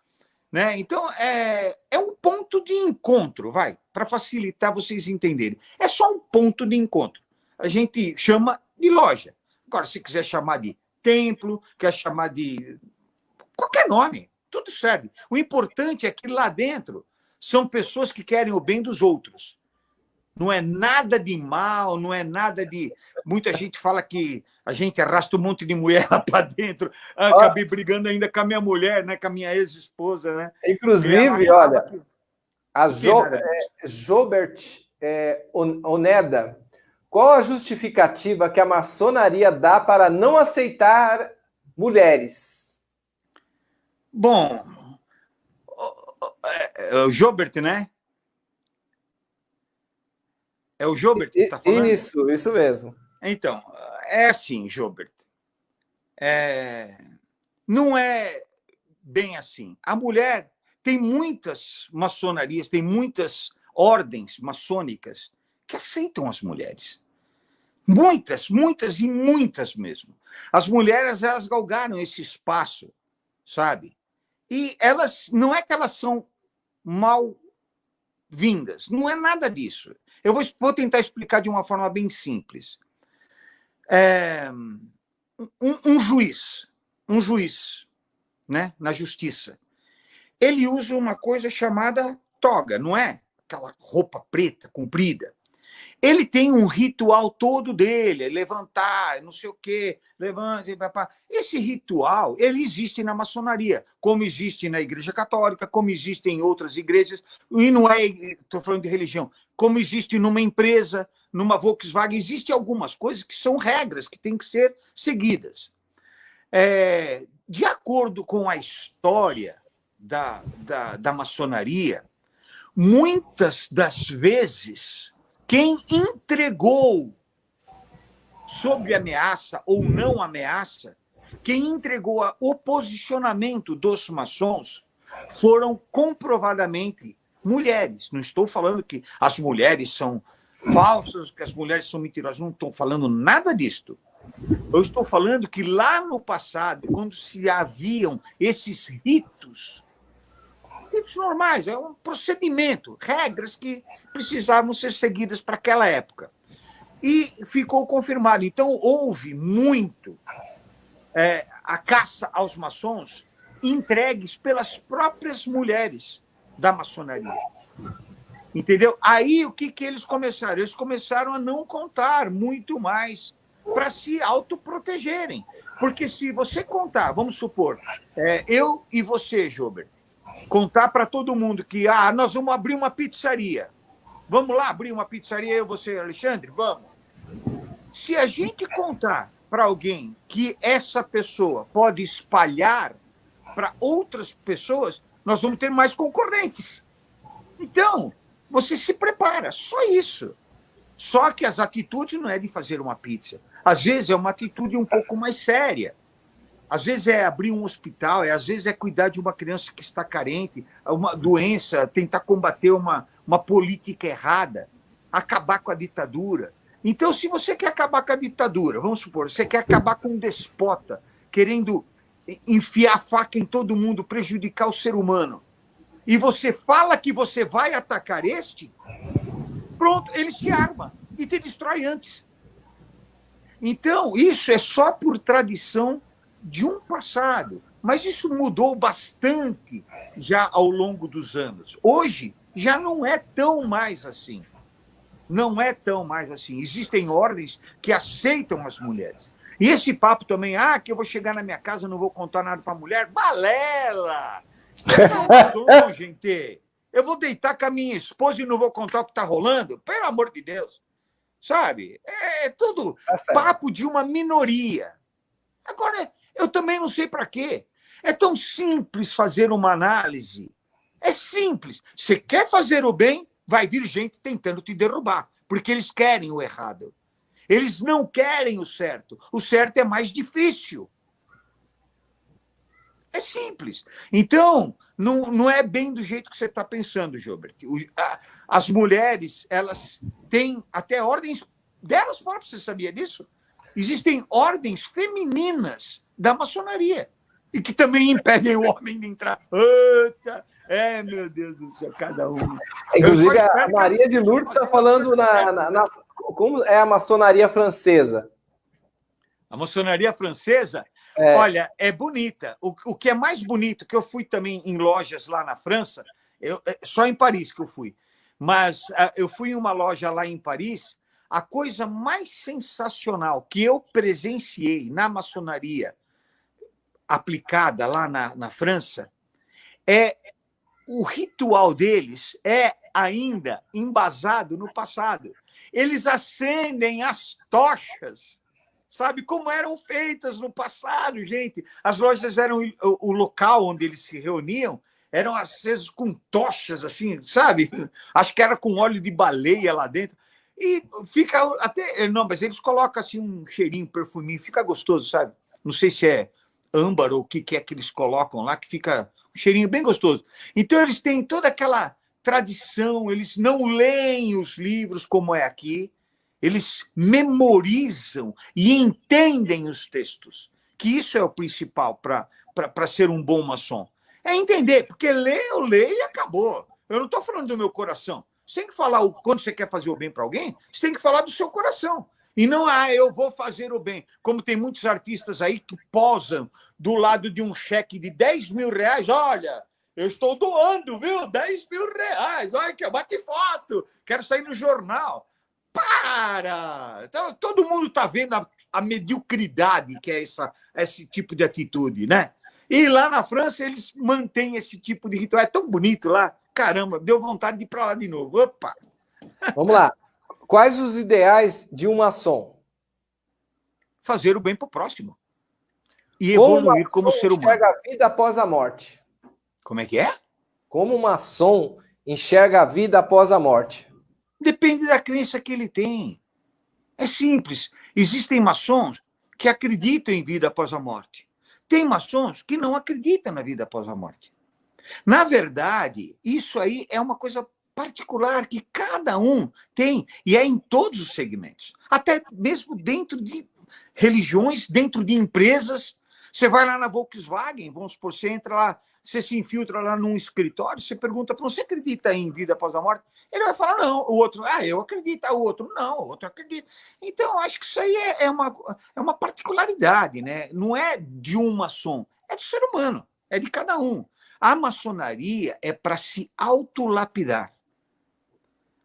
Né? Então, é um ponto de encontro, para facilitar vocês entenderem. É só um ponto de encontro. A gente chama de loja. Agora, se quiser chamar de templo, quer chamar de qualquer nome, tudo serve. O importante é que lá dentro são pessoas que querem o bem dos outros. Não é nada de mal, não é nada de... Muita gente fala que a gente arrasta um monte de mulher lá para dentro. Acabei brigando ainda com a minha mulher, né? Com a minha ex-esposa, né? Inclusive, olha, a Jobert Oneda, qual a justificativa que a maçonaria dá para não aceitar mulheres? Bom, o Jobert, né? É o Jobert que está falando? Isso mesmo. Então, é assim, Jobert. Não é bem assim. A mulher tem muitas maçonarias, tem muitas ordens maçônicas que aceitam as mulheres. Muitas, muitas e muitas mesmo. As mulheres, elas galgaram esse espaço, sabe? E elas, não é que elas são mal-vindas, não é nada disso. Eu vou tentar explicar de uma forma bem simples. Um juiz, né, na justiça, ele usa uma coisa chamada toga, não é? Aquela roupa preta, comprida. Ele tem um ritual todo dele, levantar, não sei o quê, levanta, esse ritual, ele existe na maçonaria, como existe na Igreja Católica, como existe em outras igrejas, e não é, estou falando de religião, como existe numa empresa, numa Volkswagen, existem algumas coisas que são regras que têm que ser seguidas. De acordo com a história da maçonaria, muitas das vezes, quem entregou sob ameaça ou não ameaça, quem entregou o posicionamento dos maçons foram comprovadamente mulheres. Não estou falando que as mulheres são falsas, que as mulheres são mentirosas, não estou falando nada disto. Eu estou falando que lá no passado, quando se haviam esses ritos normais, é um procedimento, regras que precisavam ser seguidas para aquela época. E ficou confirmado. Então, houve muito a caça aos maçons entregues pelas próprias mulheres da maçonaria. Entendeu? Aí, o que eles começaram? Eles começaram a não contar muito mais para se autoprotegerem. Porque se você contar, vamos supor, eu e você, Jobert, contar para todo mundo que nós vamos abrir uma pizzaria. Vamos lá abrir uma pizzaria, eu, você, Alexandre? Vamos. Se a gente contar para alguém que essa pessoa pode espalhar para outras pessoas, nós vamos ter mais concorrentes. Então, você se prepara, só isso. Só que as atitudes não é de fazer uma pizza. Às vezes é uma atitude um pouco mais séria. Às vezes é abrir um hospital, às vezes é cuidar de uma criança que está carente, uma doença, tentar combater uma política errada, acabar com a ditadura. Então, se você quer acabar com a ditadura, vamos supor, você quer acabar com um despota, querendo enfiar a faca em todo mundo, prejudicar o ser humano, e você fala que você vai atacar este, pronto, ele se arma e te destrói antes. Então, isso é só por tradição de um passado, mas isso mudou bastante já ao longo dos anos. Hoje, já não é tão mais assim. Não é tão mais assim. Existem ordens que aceitam as mulheres. E esse papo também, que eu vou chegar na minha casa e não vou contar nada para a mulher, balela! Não, gente. Eu vou deitar com a minha esposa e não vou contar o que está rolando? Pelo amor de Deus. Sabe? É tudo papo de uma minoria. Agora, eu também não sei para quê. É tão simples fazer uma análise. É simples. Você quer fazer o bem, vai vir gente tentando te derrubar, porque eles querem o errado. Eles não querem o certo. O certo é mais difícil. É simples. Então, não é bem do jeito que você está pensando, Jobert. As mulheres, elas têm até ordens delas próprias, você sabia disso? Existem ordens femininas da maçonaria. e que também impedem o homem de entrar. Eita, meu Deus do céu, cada um. Inclusive, a Maria de Lourdes está falando como é a maçonaria francesa. A maçonaria francesa, olha, é bonita. O que é mais bonito, que eu fui também em lojas lá na França, só em Paris que eu fui, mas eu fui em uma loja lá em Paris, a coisa mais sensacional que eu presenciei na maçonaria aplicada lá na França é o ritual deles ainda embasado no passado. Eles acendem as tochas, sabe, como eram feitas no passado, gente. As lojas eram o local onde eles se reuniam, eram acesos com tochas, assim, sabe? Acho que era com óleo de baleia lá dentro. E fica até... Não, mas eles colocam assim um cheirinho, perfuminho, fica gostoso, sabe? Não sei se é âmbar ou o que é que eles colocam lá, que fica um cheirinho bem gostoso. Então, eles têm toda aquela tradição, eles não leem os livros como é aqui, eles memorizam e entendem os textos, que isso é o principal para ser um bom maçom. É entender, porque ler, eu leio e acabou. Eu não estou falando do meu coração. Você tem que falar, quando você quer fazer o bem para alguém, você tem que falar do seu coração. E não, eu vou fazer o bem. Como tem muitos artistas aí que posam do lado de um cheque de 10 mil reais. Olha, eu estou doando, viu? 10 mil reais. Olha aqui, bate foto. Quero sair no jornal. Para! Então, todo mundo está vendo a mediocridade que é esse tipo de atitude, né? E lá na França, eles mantêm esse tipo de ritual. É tão bonito lá. Caramba, deu vontade de ir para lá de novo. Opa! Vamos lá. Quais os ideais de um maçom? Fazer o bem para o próximo. E evoluir como ser humano. Enxerga a vida após a morte. Como é que é? Como um maçom enxerga a vida após a morte? Depende da crença que ele tem. É simples. Existem maçons que acreditam em vida após a morte. Tem maçons que não acreditam na vida após a morte. Na verdade, isso aí é uma coisa particular que cada um tem, e é em todos os segmentos. Até mesmo dentro de religiões, dentro de empresas. Você vai lá na Volkswagen, vamos supor, você entra lá, você se infiltra lá num escritório, você pergunta para você acredita em vida após a morte? Ele vai falar não, o outro, eu acredito, o outro não, o outro acredita. Então, acho que isso aí é uma particularidade, né? Não é de um maçom, é do ser humano, é de cada um. A maçonaria é para se autolapidar,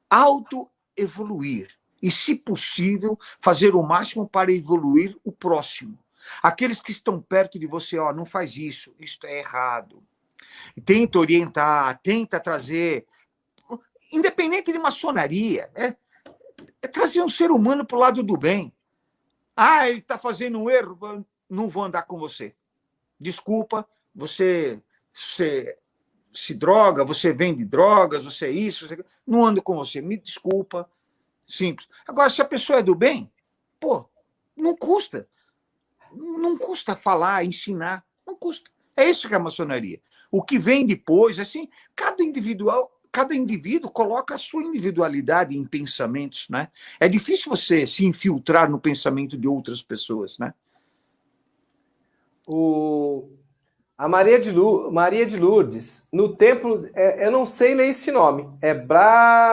auto-evoluir e, se possível, fazer o máximo para evoluir o próximo. Aqueles que estão perto de você, não faz isso, isso é errado. Tenta orientar, tenta trazer, independente de maçonaria, é trazer um ser humano para o lado do bem. Ele está fazendo um erro, não vou andar com você. Desculpa, você se droga, você vende drogas, você é isso, não ando com você, me desculpa. Simples. Agora, se a pessoa é do bem, não custa. Não custa falar, ensinar, não custa. É isso que é a maçonaria. O que vem depois, assim, cada indivíduo coloca a sua individualidade em pensamentos, né? É difícil você se infiltrar no pensamento de outras pessoas, né? A Maria de Lourdes, no templo, eu não sei ler esse nome,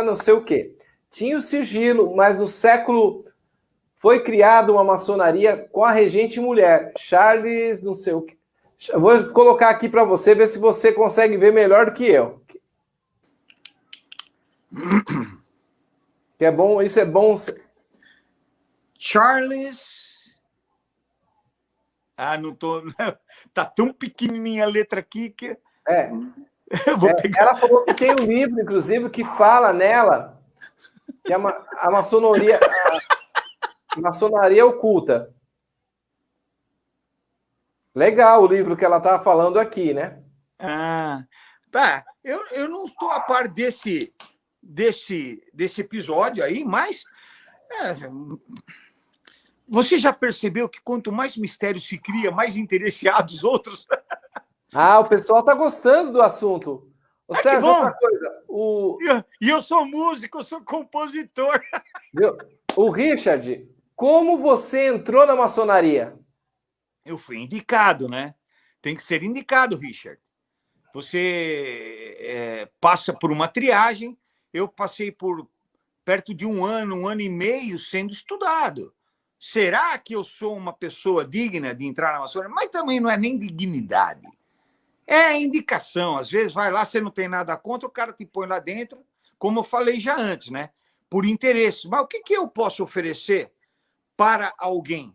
não sei o quê. Tinha o sigilo, mas no século foi criada uma maçonaria com a regente mulher, Charles, não sei o quê. Eu vou colocar aqui para você, ver se você consegue ver melhor do que eu. Que é bom, isso é bom. Charles. Não tô. Tá tão pequenininha a letra aqui que. Eu vou pegar. Ela falou que tem um livro, inclusive, que fala nela que a maçonaria. Maçonaria oculta. Legal o livro que ela está falando aqui, né? Eu não estou a par desse episódio aí, mas você já percebeu que quanto mais mistério se cria, mais interesse há dos outros? O pessoal está gostando do assunto. Sérgio, outra coisa. E eu sou músico, eu sou compositor. O Richard, como você entrou na maçonaria? Eu fui indicado, né? tem que ser indicado, Richard. Você passa por uma triagem. Eu passei por perto de um ano e meio sendo estudado. Será que eu sou uma pessoa digna de entrar na maçonaria? Mas também não é nem dignidade. É indicação. Às vezes vai lá, você não tem nada contra, o cara te põe lá dentro, como eu falei já antes, né? Por interesse. Mas o que eu posso oferecer para alguém?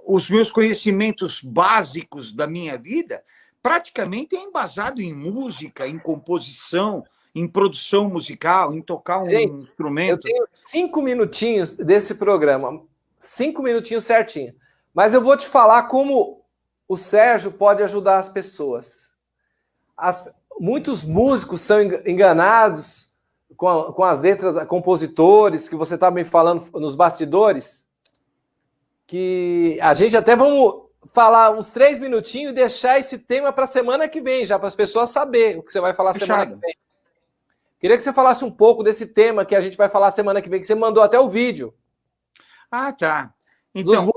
Os meus conhecimentos básicos da minha vida praticamente é embasado em música, em composição, em produção musical, em tocar um instrumento. Eu tenho 5 minutinhos desse programa, 5 minutinhos certinho. Mas eu vou te falar como o Sérgio pode ajudar as pessoas. Muitos músicos são enganados com as letras, compositores, que você está me falando nos bastidores, que a gente até vamos falar uns 3 minutinhos e deixar esse tema para a semana que vem, já para as pessoas saberem o que você vai falar semana que vem. Queria que você falasse um pouco desse tema que a gente vai falar semana que vem, que você mandou até o vídeo. Ah, tá. Então,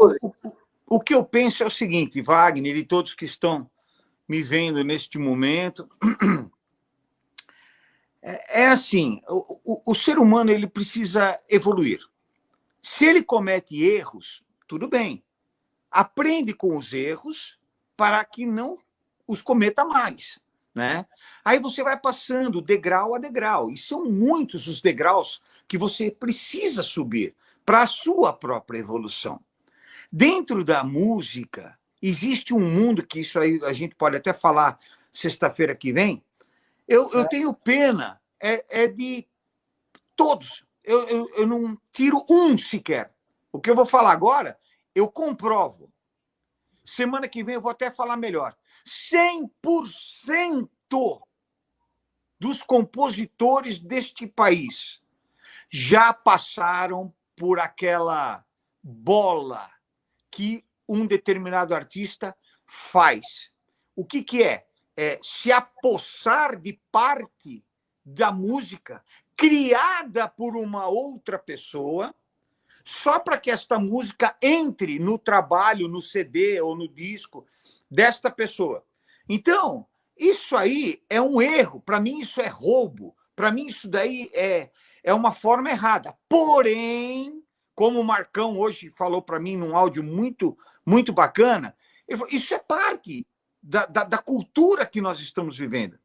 o que eu penso é o seguinte, Wagner e todos que estão me vendo neste momento, é assim, o ser humano ele precisa evoluir. Se ele comete erros, tudo bem. Aprende com os erros para que não os cometa mais, né? Aí você vai passando degrau a degrau. E são muitos os degraus que você precisa subir para a sua própria evolução. Dentro da música, existe um mundo que isso aí a gente pode até falar sexta-feira que vem. Eu tenho pena de todos. Eu não tiro um sequer. O que eu vou falar agora, eu comprovo. Semana que vem eu vou até falar melhor. 100% dos compositores deste país já passaram por aquela bola que um determinado artista faz. O que é? É se apossar de parte da música criada por uma outra pessoa, só para que esta música entre no trabalho, no CD ou no disco desta pessoa. Então, isso aí é um erro. Para mim, isso é roubo. Para mim, isso daí é uma forma errada. Porém, como o Marcão hoje falou para mim num áudio muito, muito bacana, ele falou, isso é parte da cultura que nós estamos vivendo.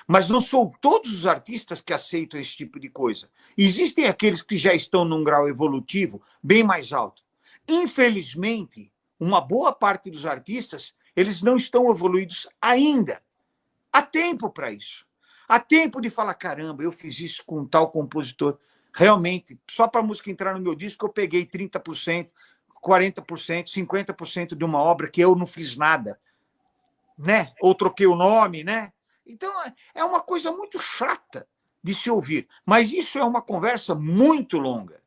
Mas não são todos os artistas que aceitam esse tipo de coisa. Existem aqueles que já estão num grau evolutivo bem mais alto. Infelizmente, uma boa parte dos artistas, eles não estão evoluídos ainda. Há tempo para isso. Há tempo de falar, caramba, eu fiz isso com um tal compositor. Realmente, só para a música entrar no meu disco, eu peguei 30%, 40%, 50% de uma obra que eu não fiz nada, né? Ou troquei o nome, né? Então, é uma coisa muito chata de se ouvir. Mas isso é uma conversa muito longa.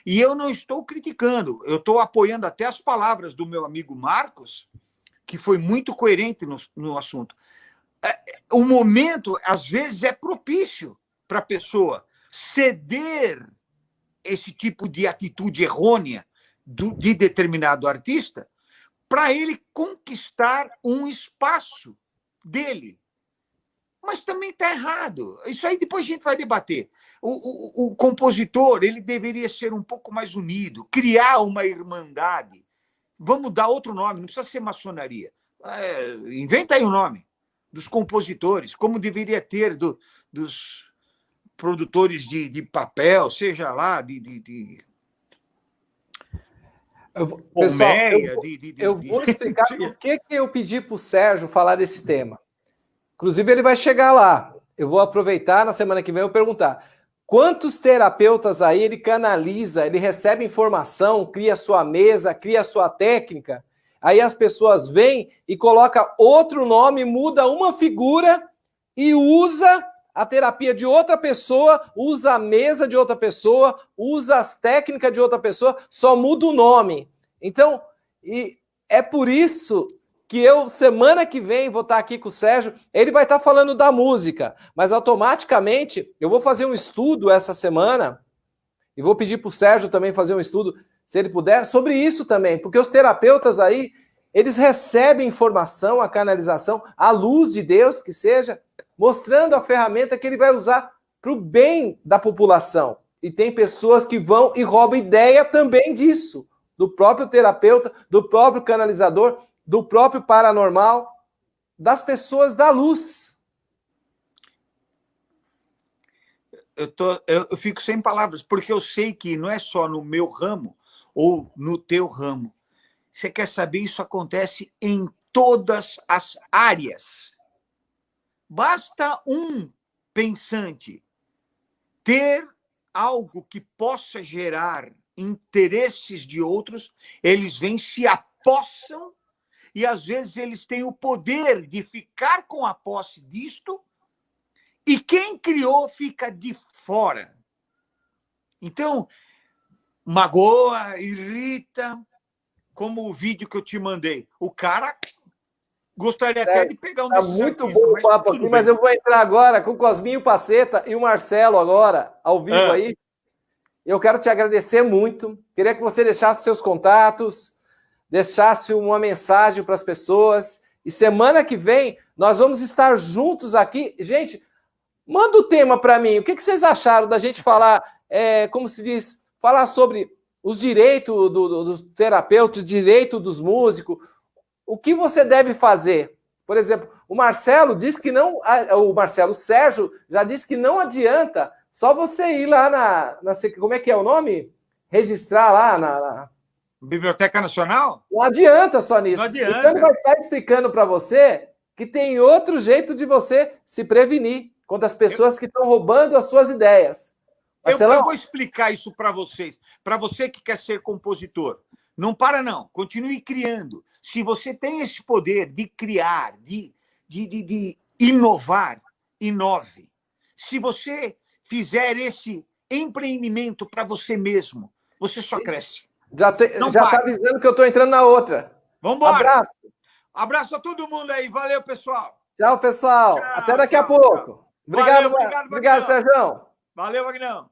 E eu não estou criticando, eu estou apoiando até as palavras do meu amigo Marcos, que foi muito coerente no assunto. O momento, às vezes, é propício para a pessoa ceder esse tipo de atitude errônea de determinado artista para ele conquistar um espaço dele. Mas também está errado. Isso aí depois a gente vai debater. O compositor ele deveria ser um pouco mais unido, criar uma irmandade. Vamos dar outro nome, não precisa ser maçonaria. Inventa aí o nome dos compositores, como deveria ter dos produtores de papel, seja lá, Pessoal, eu vou explicar por que eu pedi para o Sérgio falar desse tema. Inclusive, ele vai chegar lá. Eu vou aproveitar, na semana que vem, eu perguntar quantos terapeutas aí ele canaliza, ele recebe informação, cria sua mesa, cria sua técnica, aí as pessoas vêm e colocam outro nome, muda uma figura e usa a terapia de outra pessoa, usa a mesa de outra pessoa, usa as técnicas de outra pessoa, só muda o nome. Então, e é por isso que eu, semana que vem, vou estar aqui com o Sérgio, ele vai estar falando da música, mas automaticamente eu vou fazer um estudo essa semana, e vou pedir para o Sérgio também fazer um estudo, se ele puder, sobre isso também, porque os terapeutas aí, eles recebem informação, a canalização, a luz de Deus, que seja, mostrando a ferramenta que ele vai usar para o bem da população. E tem pessoas que vão e roubam ideia também disso, do próprio terapeuta, do próprio canalizador, do próprio paranormal, das pessoas da luz. Eu fico sem palavras, porque eu sei que não é só no meu ramo ou no teu ramo. Você quer saber? Isso acontece em todas as áreas. Basta um pensante ter algo que possa gerar interesses de outros, eles vêm, se apossam, e às vezes eles têm o poder de ficar com a posse disto, e quem criou fica de fora. Então, magoa, irrita, como o vídeo que eu te mandei. O cara gostaria até de pegar um desses muito artistas, bom o papo aqui, mas eu vou entrar agora com o Cosminho Paceta e o Marcelo agora, ao vivo aí. Eu quero te agradecer muito. Queria que você deixasse seus contatos, deixasse uma mensagem para as pessoas. E semana que vem nós vamos estar juntos aqui. Gente, manda o tema para mim. O que vocês acharam da gente falar, como se diz, falar sobre os direitos dos terapeutas, direito dos músicos, o que você deve fazer? Por exemplo, o Marcelo diz que não, o Sérgio já disse que não adianta só você ir lá como é que é o nome? Registrar lá na Biblioteca Nacional? Não adianta só nisso. Não adianta. Então ele vai estar explicando para você que tem outro jeito de você se prevenir contra as pessoas que estão roubando as suas ideias. Eu vou explicar isso para vocês. Para você que quer ser compositor, não para não, continue criando. Se você tem esse poder de criar, de inovar, inove. Se você fizer esse empreendimento para você mesmo, você só cresce. Já está avisando que eu estou entrando na outra. Vamos embora. Abraço. Abraço a todo mundo aí. Valeu, pessoal. Tchau, pessoal. Até daqui a pouco. Obrigado, Sérgio. Valeu, Vagnão.